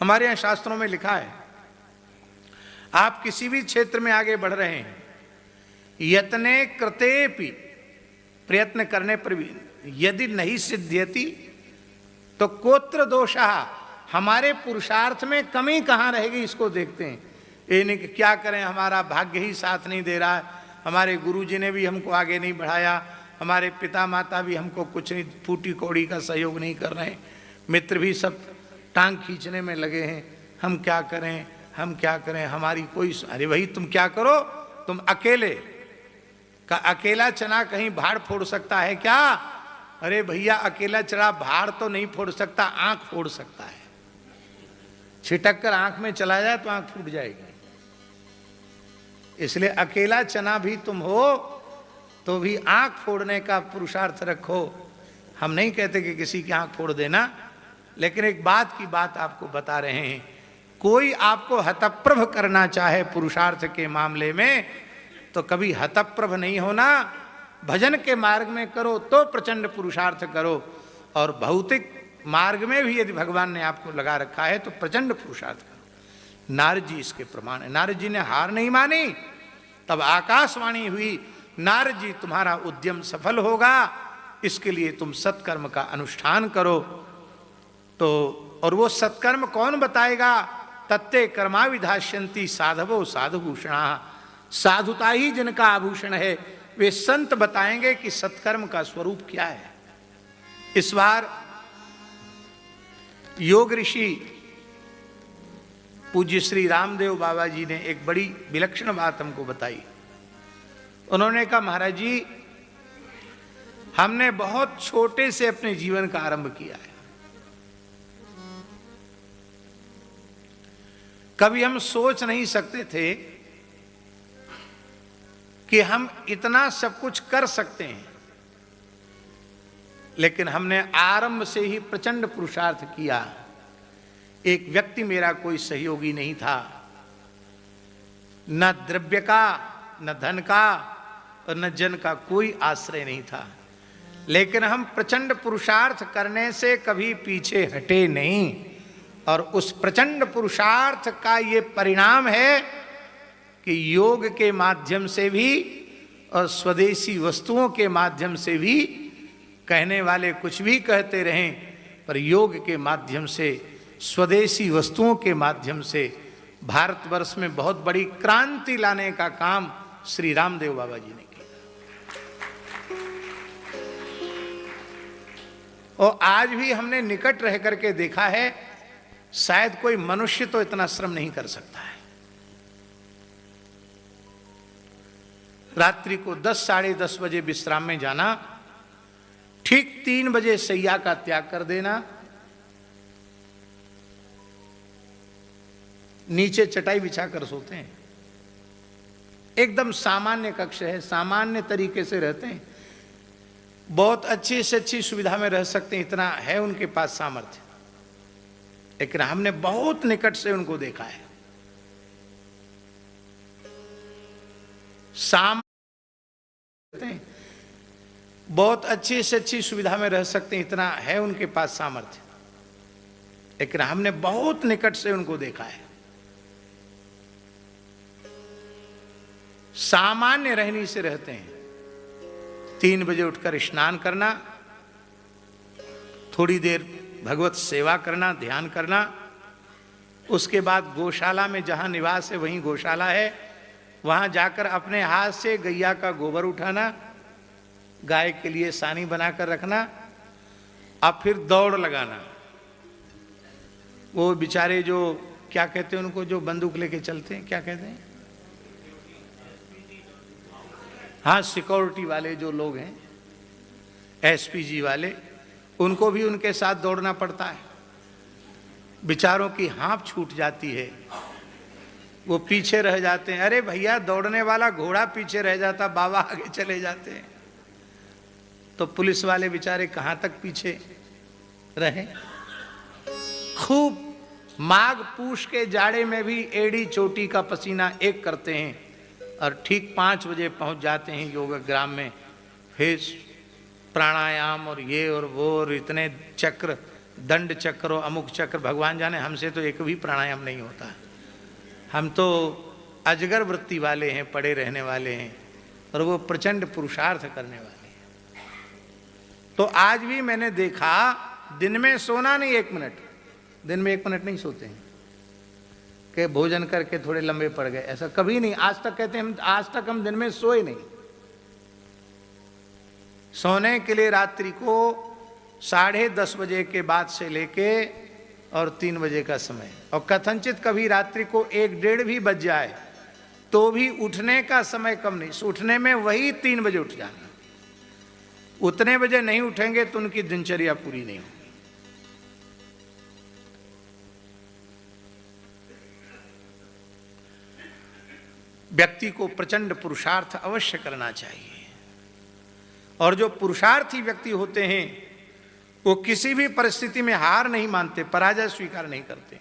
हमारे यहाँ शास्त्रों में लिखा है, आप किसी भी क्षेत्र में आगे बढ़ रहे हैं, यत्ने कृतेपि, प्रयत्न करने पर भी यदि नहीं सिद्ध्यति तो कोत्र दोषः, हमारे पुरुषार्थ में कमी कहाँ रहेगी इसको देखते हैं। ये नहीं कि क्या करें, हमारा भाग्य ही साथ नहीं दे रहा है, हमारे गुरुजी ने भी हमको आगे नहीं बढ़ाया, हमारे पिता माता भी हमको कुछ नहीं, फूटी कौड़ी का सहयोग नहीं कर रहे हैं, मित्र भी सब टांग खींचने में लगे हैं, हम क्या करें, हम क्या करें, हमारी कोई। अरे भाई तुम क्या करो, तुम अकेले का अकेला चना कहीं भाड़ फोड़ सकता है क्या? अरे भैया अकेला चना भाड़ तो नहीं फोड़ सकता, आंख फोड़ सकता है। छिटक कर आंख में चला जाए तो आंख फूट जाएगी। इसलिए अकेला चना भी तुम हो तो भी आंख फोड़ने का पुरुषार्थ रखो। हम नहीं कहते कि किसी की आंख फोड़ देना, लेकिन एक बात की बात आपको बता रहे हैं, कोई आपको हतप्रभ करना चाहे पुरुषार्थ के मामले में तो कभी हतप्रभ नहीं होना। भजन के मार्ग में करो तो प्रचंड पुरुषार्थ करो, और भौतिक मार्ग में भी यदि भगवान ने आपको लगा रखा है तो प्रचंड पुरुषार्थ करो। नारद जी इसके प्रमाण है। नारद जी ने हार नहीं मानी, तब आकाशवाणी हुई, नारद जी तुम्हारा उद्यम सफल होगा, इसके लिए तुम सत्कर्म का अनुष्ठान करो। तो और वो सत्कर्म कौन बताएगा? तत्ते कर्मा विधास्यन्ति साधवो साधुभूषणा, साधुता ही जिनका आभूषण है, वे संत बताएंगे कि सत्कर्म का स्वरूप क्या है। इस बार योग ऋषि पूज्य श्री रामदेव बाबा जी ने एक बड़ी विलक्षण बात हमको बताई। उन्होंने कहा, महाराज जी हमने बहुत छोटे से अपने जीवन का आरंभ किया है, कभी हम सोच नहीं सकते थे कि हम इतना सब कुछ कर सकते हैं, लेकिन हमने आरंभ से ही प्रचंड पुरुषार्थ किया। एक व्यक्ति मेरा कोई सहयोगी नहीं था, न द्रव्य का, न धन का और न जन का कोई आश्रय नहीं था, लेकिन हम प्रचंड पुरुषार्थ करने से कभी पीछे हटे नहीं। और उस प्रचंड पुरुषार्थ का ये परिणाम है कि योग के माध्यम से भी और स्वदेशी वस्तुओं के माध्यम से भी, कहने वाले कुछ भी कहते रहें, पर योग के माध्यम से, स्वदेशी वस्तुओं के माध्यम से भारतवर्ष में बहुत बड़ी क्रांति लाने का काम श्री रामदेव बाबा जी ने किया। और आज भी हमने निकट रह करके देखा है, शायद कोई मनुष्य तो इतना श्रम नहीं कर सकता है। रात्रि को 10 साढ़े 10 बजे विश्राम में जाना, ठीक 3 बजे शैया का त्याग कर देना, नीचे चटाई बिछा कर सोते हैं। एकदम सामान्य कक्ष है, सामान्य तरीके से रहते हैं, बहुत अच्छी से अच्छी सुविधा में रह सकते हैं, इतना है उनके पास सामर्थ्य। लेकिन हमने बहुत निकट से उनको देखा है। बहुत अच्छी से अच्छी सुविधा में रह सकते हैं, इतना है उनके पास सामर्थ्य, लेकिन हमने बहुत निकट से उनको देखा है। सामान्य रहनी से रहते हैं। 3 बजे उठकर स्नान करना, थोड़ी देर भगवत सेवा करना, ध्यान करना, उसके बाद गौशाला में जहाँ निवास है वहीं गौशाला है, वहाँ जाकर अपने हाथ से गैया का गोबर उठाना, गाय के लिए सानी बनाकर रखना, अब फिर दौड़ लगाना। वो बेचारे जो क्या कहते हैं उनको, जो बंदूक लेके चलते हैं, क्या कहते हैं, हाँ सिक्योरिटी वाले जो लोग हैं, एसपीजी वाले, उनको भी उनके साथ दौड़ना पड़ता है। बेचारों की हाँफ छूट जाती है, वो पीछे रह जाते हैं। अरे भैया दौड़ने वाला घोड़ा पीछे रह जाता, बाबा आगे चले जाते हैं, तो पुलिस वाले बेचारे कहाँ तक पीछे रहे। खूब माघ पूष के जाड़े में भी एड़ी चोटी का पसीना एक करते हैं, और ठीक 5 बजे पहुंच जाते हैं योगग्राम में। फिर प्राणायाम और ये और वो और इतने चक्र दंड चक्र और अमुक चक्र, भगवान जाने, हमसे तो एक भी प्राणायाम नहीं होता। हम तो अजगर वृत्ति वाले हैं, पड़े रहने वाले हैं, और वो प्रचंड पुरुषार्थ करने वाले हैं। तो आज भी मैंने देखा, दिन में सोना नहीं 1 मिनट, दिन में 1 मिनट नहीं सोते हैं कि भोजन करके थोड़े लंबे पड़ गए, ऐसा कभी नहीं। आज तक कहते हैं आज तक हम दिन में सोए नहीं। सोने के लिए रात्रि को 10:30 बजे के बाद से लेके और 3 बजे का समय, और कथनचित कभी रात्रि को 1-1:30 भी बज जाए तो भी उठने का समय कम नहीं, उठने में वही 3 बजे उठ जाना। उतने बजे नहीं उठेंगे तो उनकी दिनचर्या पूरी नहीं होगी। व्यक्ति को प्रचंड पुरुषार्थ अवश्य करना चाहिए, और जो पुरुषार्थी व्यक्ति होते हैं वो किसी भी परिस्थिति में हार नहीं मानते, पराजय स्वीकार नहीं करते।